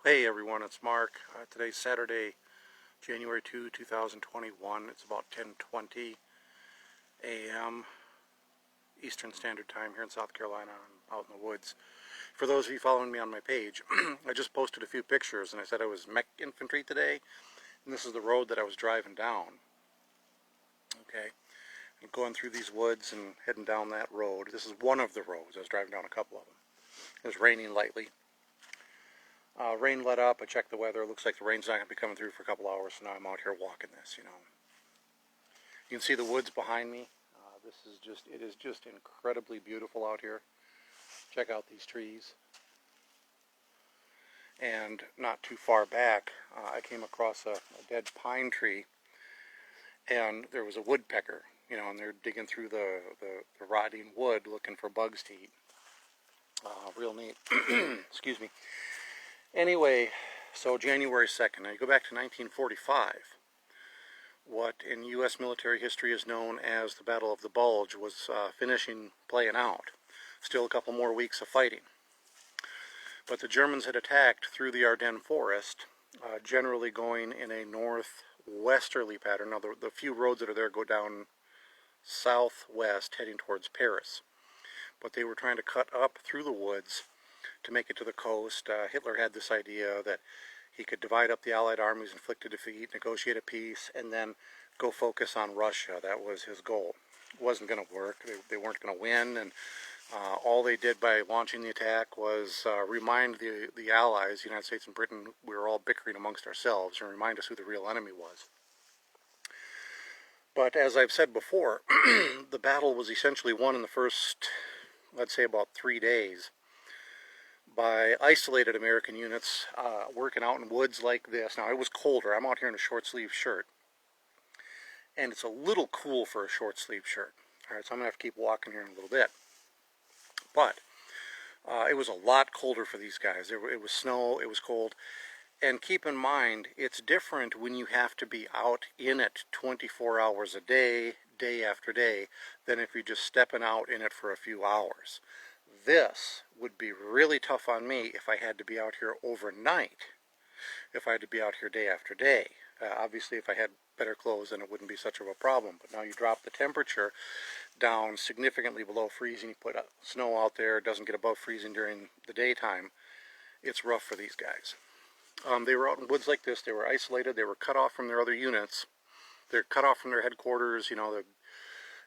Hey everyone, it's Mark. Today's Saturday, January 2, 2021. It's about 10:20 a.m. Eastern Standard Time here in South Carolina. I'm out in the woods. For those of you following me on my page, I just posted a few pictures and I said I was mech infantry today, and this is the road that I was driving down. Okay, I'm going through these woods and heading down that road. This is one of the roads. I was driving down a couple of them. It was raining lightly. Rain let up. I checked the weather. It looks like the rain's not going to be coming through for a couple hours, so now I'm out here walking this, You can see the woods behind me. It is just incredibly beautiful out here. Check out these trees. And not too far back, I came across a dead pine tree, and there was a woodpecker, and they're digging through the rotting wood looking for bugs to eat. Real neat. Excuse me. Anyway, so January 2nd, now you go back to 1945. What in U.S. military history is known as the Battle of the Bulge was playing out. Still a couple more weeks of fighting. But the Germans had attacked through the Ardennes forest, generally going in a northwesterly pattern. Now the few roads that are there go down southwest heading towards Paris. But they were trying to cut up through the woods to make it to the coast. Hitler had this idea that he could divide up the Allied armies, inflict a defeat, negotiate a peace, and then go focus on Russia. That was his goal. It wasn't going to work. They weren't going to win, and all they did by launching the attack was remind the Allies, the United States and Britain, we were all bickering amongst ourselves, and remind us who the real enemy was. But as I've said before, the battle was essentially won in the first, let's say, about 3 days by isolated American units working out in woods like this. Now, it was colder. I'm out here in a short-sleeve shirt, and it's a little cool for a short-sleeve shirt. All right, so I'm going to have to keep walking here in a little bit. But it was a lot colder for these guys. It was snow, it was cold. And keep in mind, it's different when you have to be out in it 24 hours a day, day after day, than if you're just stepping out in it for a few hours. This would be really tough on me if I had to be out here overnight, if I had to be out here day after day. Obviously, if I had better clothes, then it wouldn't be such of a problem. But now you drop the temperature down significantly below freezing. You put snow out there, it doesn't get above freezing during the daytime. It's rough for these guys. They were out in woods like this. They were isolated. They were cut off from their other units. They're cut off from their headquarters.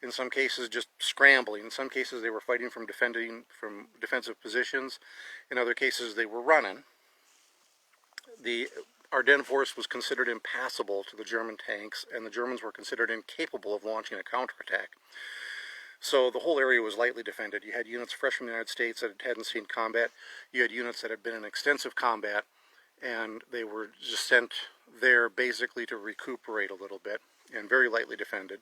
In some cases just scrambling. In some cases they were fighting from defensive positions. In other cases they were running. The Ardennes forest was considered impassable to the German tanks, and the Germans were considered incapable of launching a counterattack. So the whole area was lightly defended. You had units fresh from the United States that hadn't seen combat. You had units that had been in extensive combat, and they were just sent there basically to recuperate a little bit, and very lightly defended.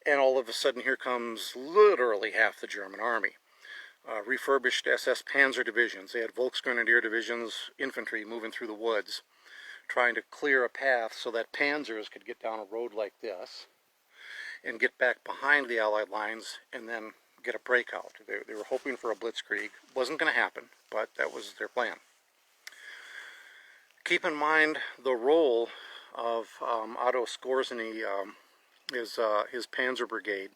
And all of a sudden here comes literally half the German army. Refurbished SS Panzer divisions. They had Volksgrenadier divisions, infantry moving through the woods, trying to clear a path so that panzers could get down a road like this and get back behind the Allied lines and then get a breakout. They were hoping for a blitzkrieg. Wasn't going to happen, but that was their plan. Keep in mind the role of Otto Skorzeny, his Panzer Brigade.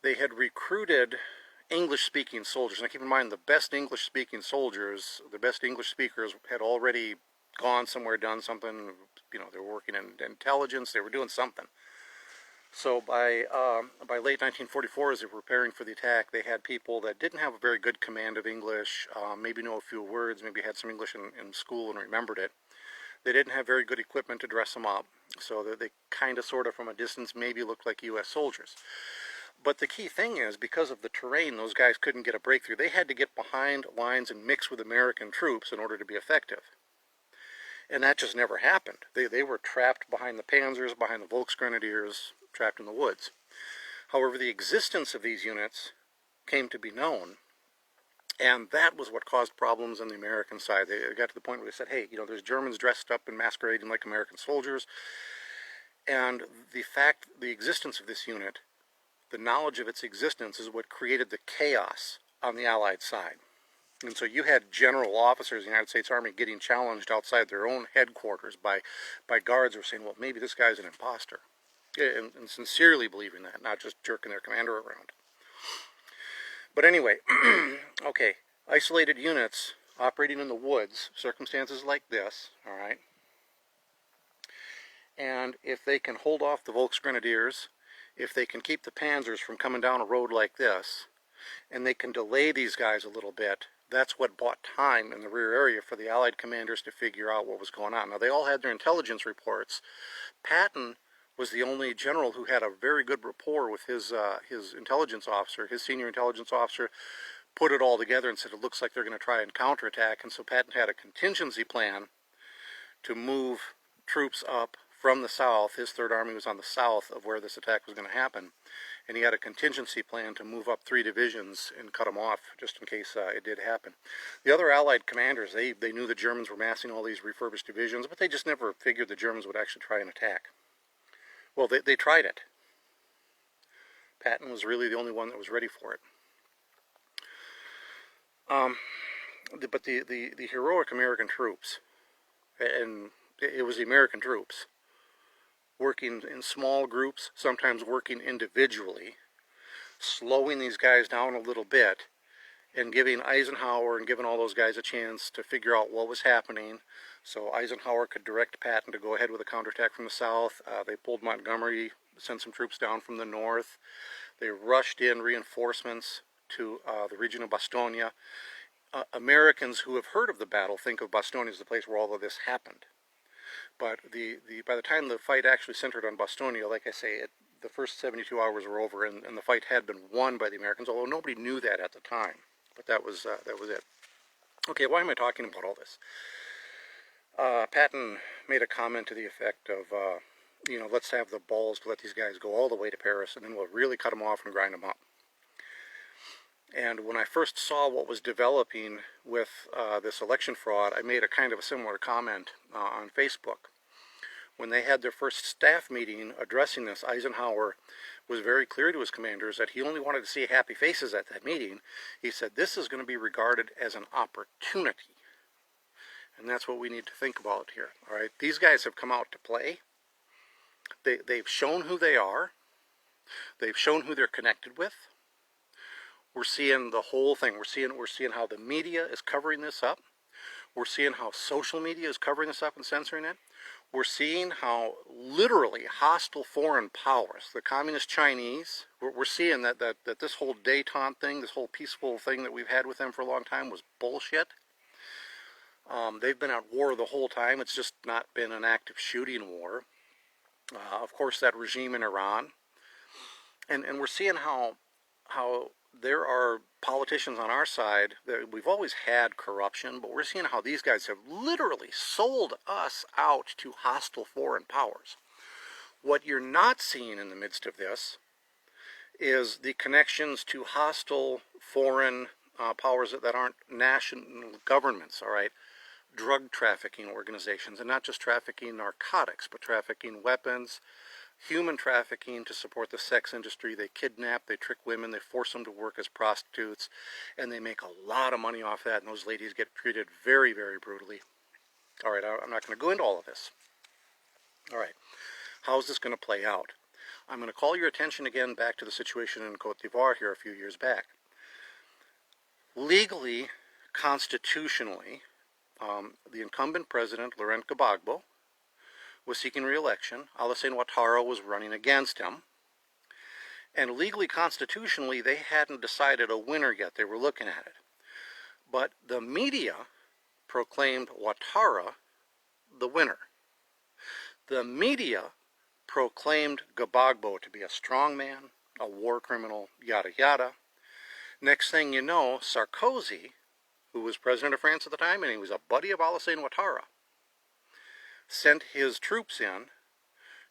They had recruited English-speaking soldiers. Now keep in mind, the best English-speaking soldiers, the best English speakers had already gone somewhere, done something. They were working in intelligence. They were doing something. So by late 1944, as they were preparing for the attack, they had people that didn't have a very good command of English, maybe know a few words, maybe had some English in school and remembered it. They didn't have very good equipment to dress them up, so that they kind of, sort of, from a distance, maybe looked like U.S. soldiers. But the key thing is, because of the terrain, those guys couldn't get a breakthrough. They had to get behind lines and mix with American troops in order to be effective. And that just never happened. They were trapped behind the Panzers, behind the Volksgrenadiers, trapped in the woods. However, the existence of these units came to be known, and that was what caused problems on the American side. They got to the point where they said, hey, there's Germans dressed up and masquerading like American soldiers, and the existence of this unit, the knowledge of its existence, is what created the chaos on the Allied side. And so you had general officers in the United States Army getting challenged outside their own headquarters by guards who were saying, well, maybe this guy's an imposter. And sincerely believing that, not just jerking their commander around. But anyway, okay, isolated units operating in the woods, circumstances like this, all right? And if they can hold off the Volksgrenadiers, if they can keep the Panzers from coming down a road like this, and they can delay these guys a little bit, that's what bought time in the rear area for the Allied commanders to figure out what was going on. Now, they all had their intelligence reports. Patton was the only general who had a very good rapport with his intelligence officer. His senior intelligence officer put it all together and said, it looks like they're going to try and counterattack. And so Patton had a contingency plan to move troops up from the south. His Third Army was on the south of where this attack was going to happen. And he had a contingency plan to move up 3 divisions and cut them off just in case it did happen. The other Allied commanders, they knew the Germans were massing all these refurbished divisions, but they just never figured the Germans would actually try and attack. Well, they tried it. Patton was really the only one that was ready for it. But the heroic American troops, and it was the American troops, working in small groups, sometimes working individually, slowing these guys down a little bit, and giving Eisenhower and giving all those guys a chance to figure out what was happening. So Eisenhower could direct Patton to go ahead with a counterattack from the south. They pulled Montgomery, sent some troops down from the north. They rushed in reinforcements to the region of Bastogne. Americans who have heard of the battle think of Bastogne as the place where all of this happened. But by the time the fight actually centered on Bastogne, like I say, the first 72 hours were over, and the fight had been won by the Americans, although nobody knew that at the time. But that was it. Okay, why am I talking about all this? Patton made a comment to the effect of, let's have the balls to let these guys go all the way to Paris, and then we'll really cut them off and grind them up. And when I first saw what was developing with this election fraud, I made a kind of a similar comment on Facebook. When they had their first staff meeting addressing this, Eisenhower was very clear to his commanders that he only wanted to see happy faces at that meeting. He said, this is going to be regarded as an opportunity. And that's what we need to think about here. All right, these guys have come out to play. They've shown who they are. They've shown who they're connected with. We're seeing the whole thing. We're seeing how the media is covering this up. We're seeing how social media is covering this up and censoring it. We're seeing how literally hostile foreign powers, the communist Chinese, we're seeing that this whole détente thing, this whole peaceful thing that we've had with them for a long time was bullshit. They've been at war the whole time. It's just not been an active shooting war. Of course, that regime in Iran. And we're seeing how there are politicians on our side that we've always had corruption, but we're seeing how these guys have literally sold us out to hostile foreign powers. What you're not seeing in the midst of this is the connections to hostile foreign powers that aren't national governments, all right? Drug trafficking organizations, and not just trafficking narcotics, but trafficking weapons, human trafficking to support the sex industry. They kidnap, they trick women, they force them to work as prostitutes, and they make a lot of money off that, and those ladies get treated very, very brutally. All right, I'm not going to go into all of this. All right, how is this going to play out? I'm going to call your attention again back to the situation in Cote d'Ivoire here a few years back. Legally, constitutionally, the incumbent president, Laurent Gbagbo, was seeking re-election. Alassane Ouattara was running against him. And legally, constitutionally, they hadn't decided a winner yet. They were looking at it. But the media proclaimed Ouattara the winner. The media proclaimed Gbagbo to be a strong man, a war criminal, yada yada. Next thing you know, Sarkozy, who was president of France at the time, and he was a buddy of Alassane Ouattara, sent his troops in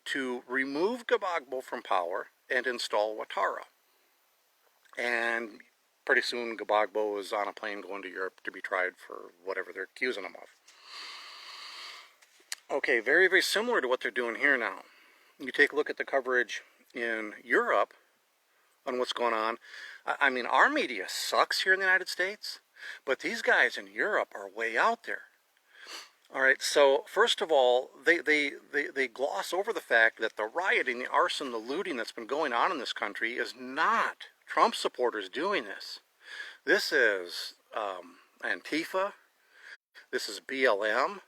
to remove Gbagbo from power and install Ouattara. And pretty soon Gbagbo was on a plane going to Europe to be tried for whatever they're accusing him of. Okay, very, very similar to what they're doing here now. You take a look at the coverage in Europe on what's going on. I mean, our media sucks here in the United States. But these guys in Europe are way out there. All right, so first of all, they gloss over the fact that the rioting, the arson, the looting that's been going on in this country is not Trump supporters doing this. This is Antifa, this is BLM,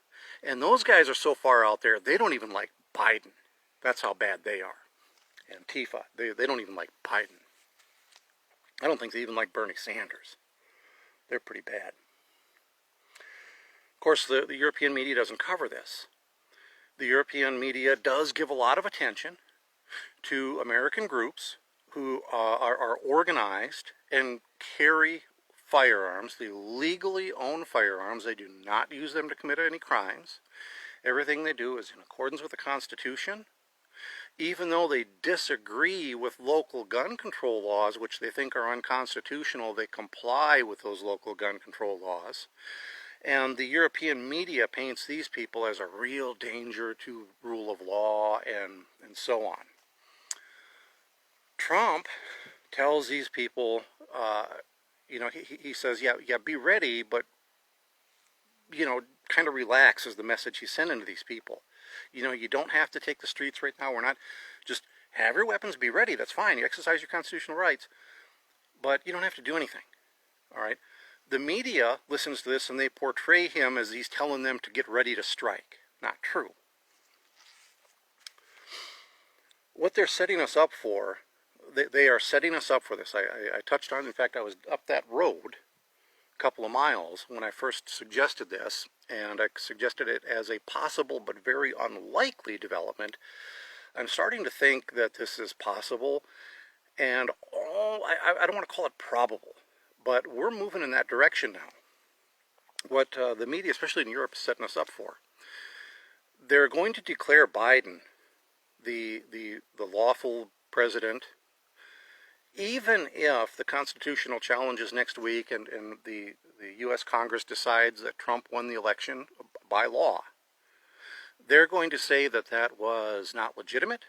and those guys are so far out there, they don't even like Biden. That's how bad they are. Antifa, they don't even like Biden. I don't think they even like Bernie Sanders. They're pretty bad. Of course, the European media doesn't cover this. The European media does give a lot of attention to American groups who are organized and carry firearms. They legally own firearms. They do not use them to commit any crimes. Everything they do is in accordance with the Constitution. Even though they disagree with local gun control laws, which they think are unconstitutional, they comply with those local gun control laws. And the European media paints these people as a real danger to rule of law and so on. Trump tells these people, he says, yeah, be ready, but, kind of relax is the message he's sending to these people. You don't have to take the streets right now. We're not, just have your weapons, be ready. That's fine. You exercise your constitutional rights, but you don't have to do anything. All right? The media listens to this and they portray him as he's telling them to get ready to strike. Not true. What they're setting us up for, they are setting us up for this. I touched on, in fact, I was up that road a couple of miles when I first suggested this, and I suggested it as a possible but very unlikely development. I'm starting to think that this is possible, and I don't want to call it probable, but we're moving in that direction now. What the media, especially in Europe, is setting us up for. They're going to declare Biden the lawful president, even if the constitutional challenge is next week and the U.S. Congress decides that Trump won the election by law. They're going to say that that was not legitimate.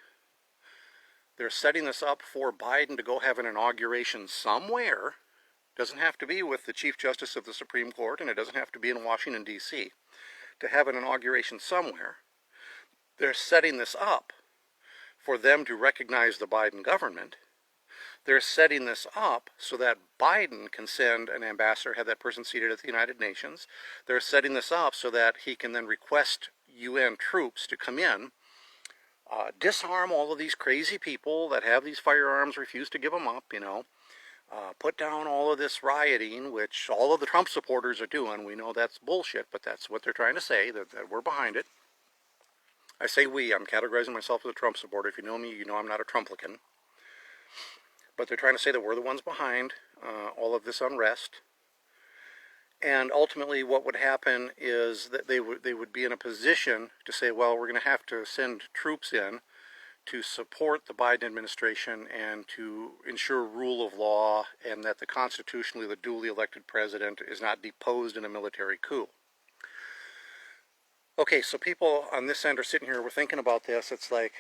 They're setting this up for Biden to go have an inauguration somewhere. Doesn't have to be with the Chief Justice of the Supreme Court, and it doesn't have to be in Washington, D.C. To have an inauguration somewhere. They're setting this up for them to recognize the Biden government. They're setting this up so that Biden can send an ambassador, have that person seated at the United Nations. They're setting this up so that he can then request UN troops to come in, disarm all of these crazy people that have these firearms, refuse to give them up, put down all of this rioting, which all of the Trump supporters are doing. We know that's bullshit, but that's what they're trying to say, that we're behind it. I say we, I'm categorizing myself as a Trump supporter. If you know me, you know I'm not a Trumplican. But they're trying to say that we're the ones behind all of this unrest. And ultimately what would happen is that they would be in a position to say, well, we're going to have to send troops in to support the Biden administration and to ensure rule of law and that the constitutionally, the duly elected president is not deposed in a military coup. Okay, so people on this end are sitting here, we're thinking about this. It's like,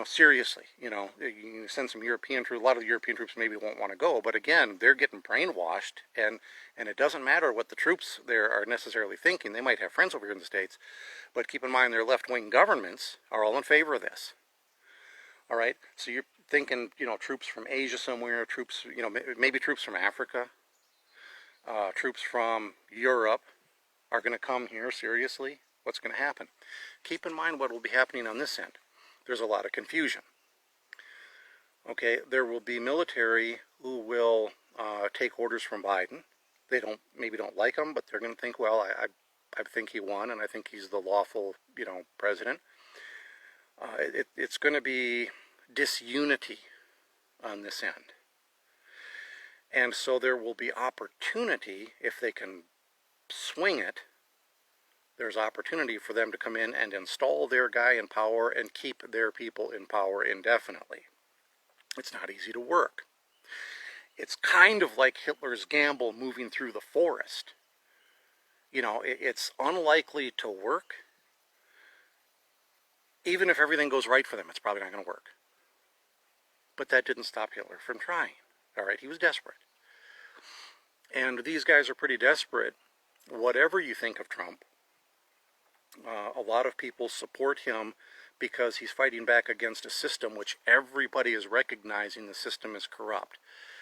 seriously, you send some European troops. A lot of the European troops maybe won't want to go, but again, they're getting brainwashed, and it doesn't matter what the troops there are necessarily thinking. They might have friends over here in the States, but keep in mind their left-wing governments are all in favor of this. All right, so you're thinking, troops from Asia somewhere, troops, maybe troops from Africa, troops from Europe are going to come here, seriously? What's going to happen? Keep in mind what will be happening on this end. There's a lot of confusion. Okay, there will be military who will take orders from Biden. They maybe don't like him, but they're going to think, well, I think he won, and I think he's the lawful, president. It's going to be disunity on this end. And so there will be opportunity, if they can swing it, there's opportunity for them to come in and install their guy in power and keep their people in power indefinitely. It's not easy to work. It's kind of like Hitler's gamble moving through the forest. It's unlikely to work. Even if everything goes right for them, it's probably not going to work. But that didn't stop Hitler from trying. All right, he was desperate. And these guys are pretty desperate. Whatever you think of Trump, a lot of people support him because he's fighting back against a system which everybody is recognizing the system is corrupt.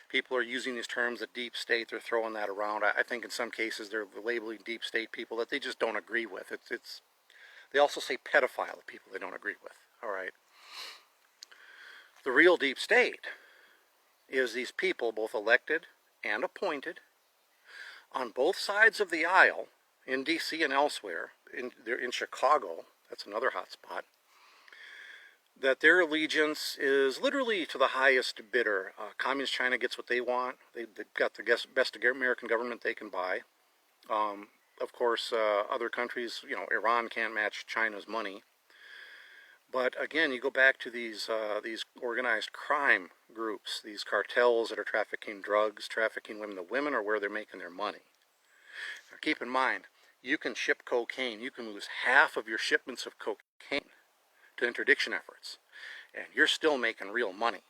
People are using these terms, the deep state, they're throwing that around. I think in some cases they're labeling deep state people that they just don't agree with. They also say pedophile to people they don't agree with. All right. The real deep state is these people, both elected and appointed, on both sides of the aisle, in D.C. and elsewhere, they're in Chicago, that's another hot spot, that their allegiance is literally to the highest bidder. Communist China gets what they want. They've got the best American government they can buy. Of course, other countries, Iran can't match China's money. But again, you go back to these organized crime groups, these cartels that are trafficking drugs, trafficking women. The women are where they're making their money. Now, keep in mind, you can ship cocaine. You can lose half of your shipments of cocaine to interdiction efforts, and you're still making real money.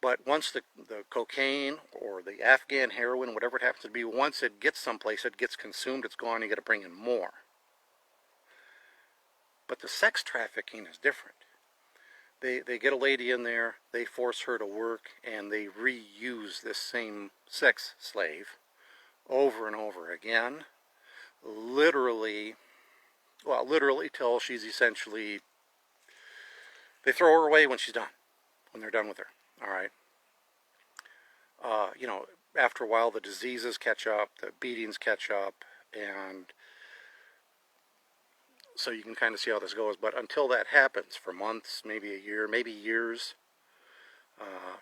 But once the cocaine or the Afghan heroin, whatever it happens to be, once it gets someplace, it gets consumed, it's gone, you got to bring in more. But the sex trafficking is different. They get a lady in there, they force her to work, and they reuse this same sex slave over and over again, literally till she's essentially, they throw her away when she's done, when they're done with her. All right. After a while, the diseases catch up, the beatings catch up, and so you can kind of see how this goes. But until that happens, for months, maybe a year, maybe years,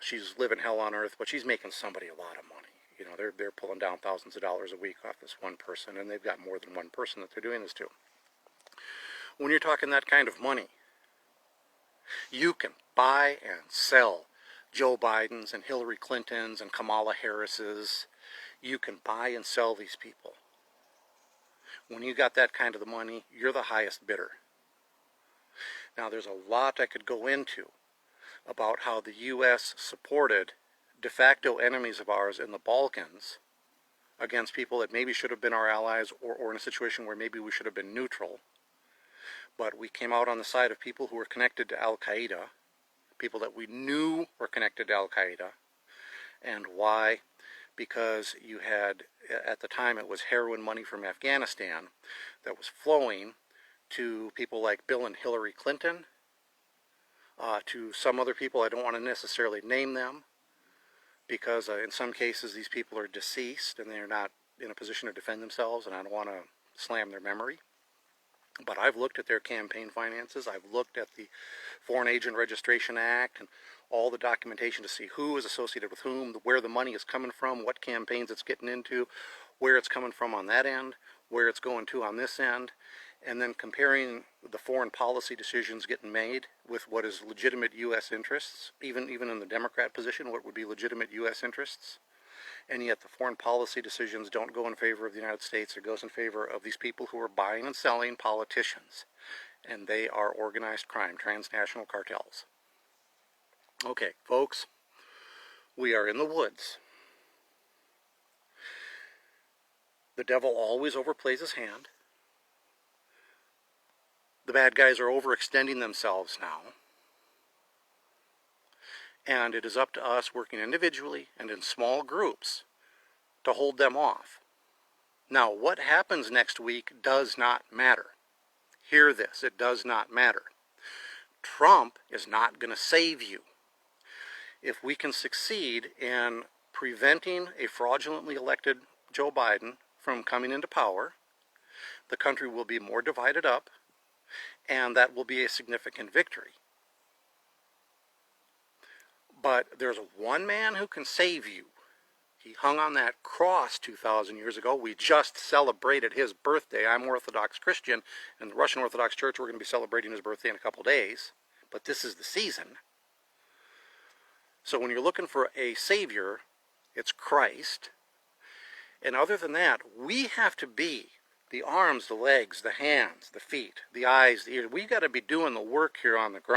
she's living hell on earth, but she's making somebody a lot of money. They're pulling down thousands of dollars a week off this one person, and they've got more than one person that they're doing this to. When you're talking that kind of money, you can buy and sell Joe Biden's and Hillary Clinton's and Kamala Harris's. You can buy and sell these people. When you got that kind of the money, you're the highest bidder. Now, there's a lot I could go into about how the U.S. supported de facto enemies of ours in the Balkans against people that maybe should have been our allies, or in a situation where maybe we should have been neutral. But we came out on the side of people who were connected to Al-Qaeda, people that we knew were connected to Al-Qaeda. And why? Because you had, at the time, it was heroin money from Afghanistan that was flowing to people like Bill and Hillary Clinton, to some other people. I don't want to necessarily name them, because in some cases these people are deceased and they're not in a position to defend themselves, and I don't want to slam their memory. But I've looked at their campaign finances. I've looked at the Foreign Agent Registration Act and all the documentation to see who is associated with whom, where the money is coming from, what campaigns it's getting into, where it's coming from on that end, where it's going to on this end, and then comparing the foreign policy decisions getting made with what is legitimate U.S. interests, even in the Democrat position, what would be legitimate U.S. interests. And yet the foreign policy decisions don't go in favor of the United States. It goes in favor of these people who are buying and selling politicians. And they are organized crime, transnational cartels. Okay, folks, we are in the woods. The devil always overplays his hand. The bad guys are overextending themselves now. And it is up to us, working individually and in small groups, to hold them off. Now, what happens next week does not matter. Hear this, it does not matter. Trump is not going to save you. If we can succeed in preventing a fraudulently elected Joe Biden from coming into power, the country will be more divided up, and that will be a significant victory. But there's one man who can save you. He hung on that cross 2,000 years ago. We just celebrated his birthday. I'm Orthodox Christian, and the Russian Orthodox Church, we're going to be celebrating his birthday in a couple days. But this is the season. So when you're looking for a savior, it's Christ. And other than that, we have to be the arms, the legs, the hands, the feet, the eyes, the ears. We've got to be doing the work here on the ground.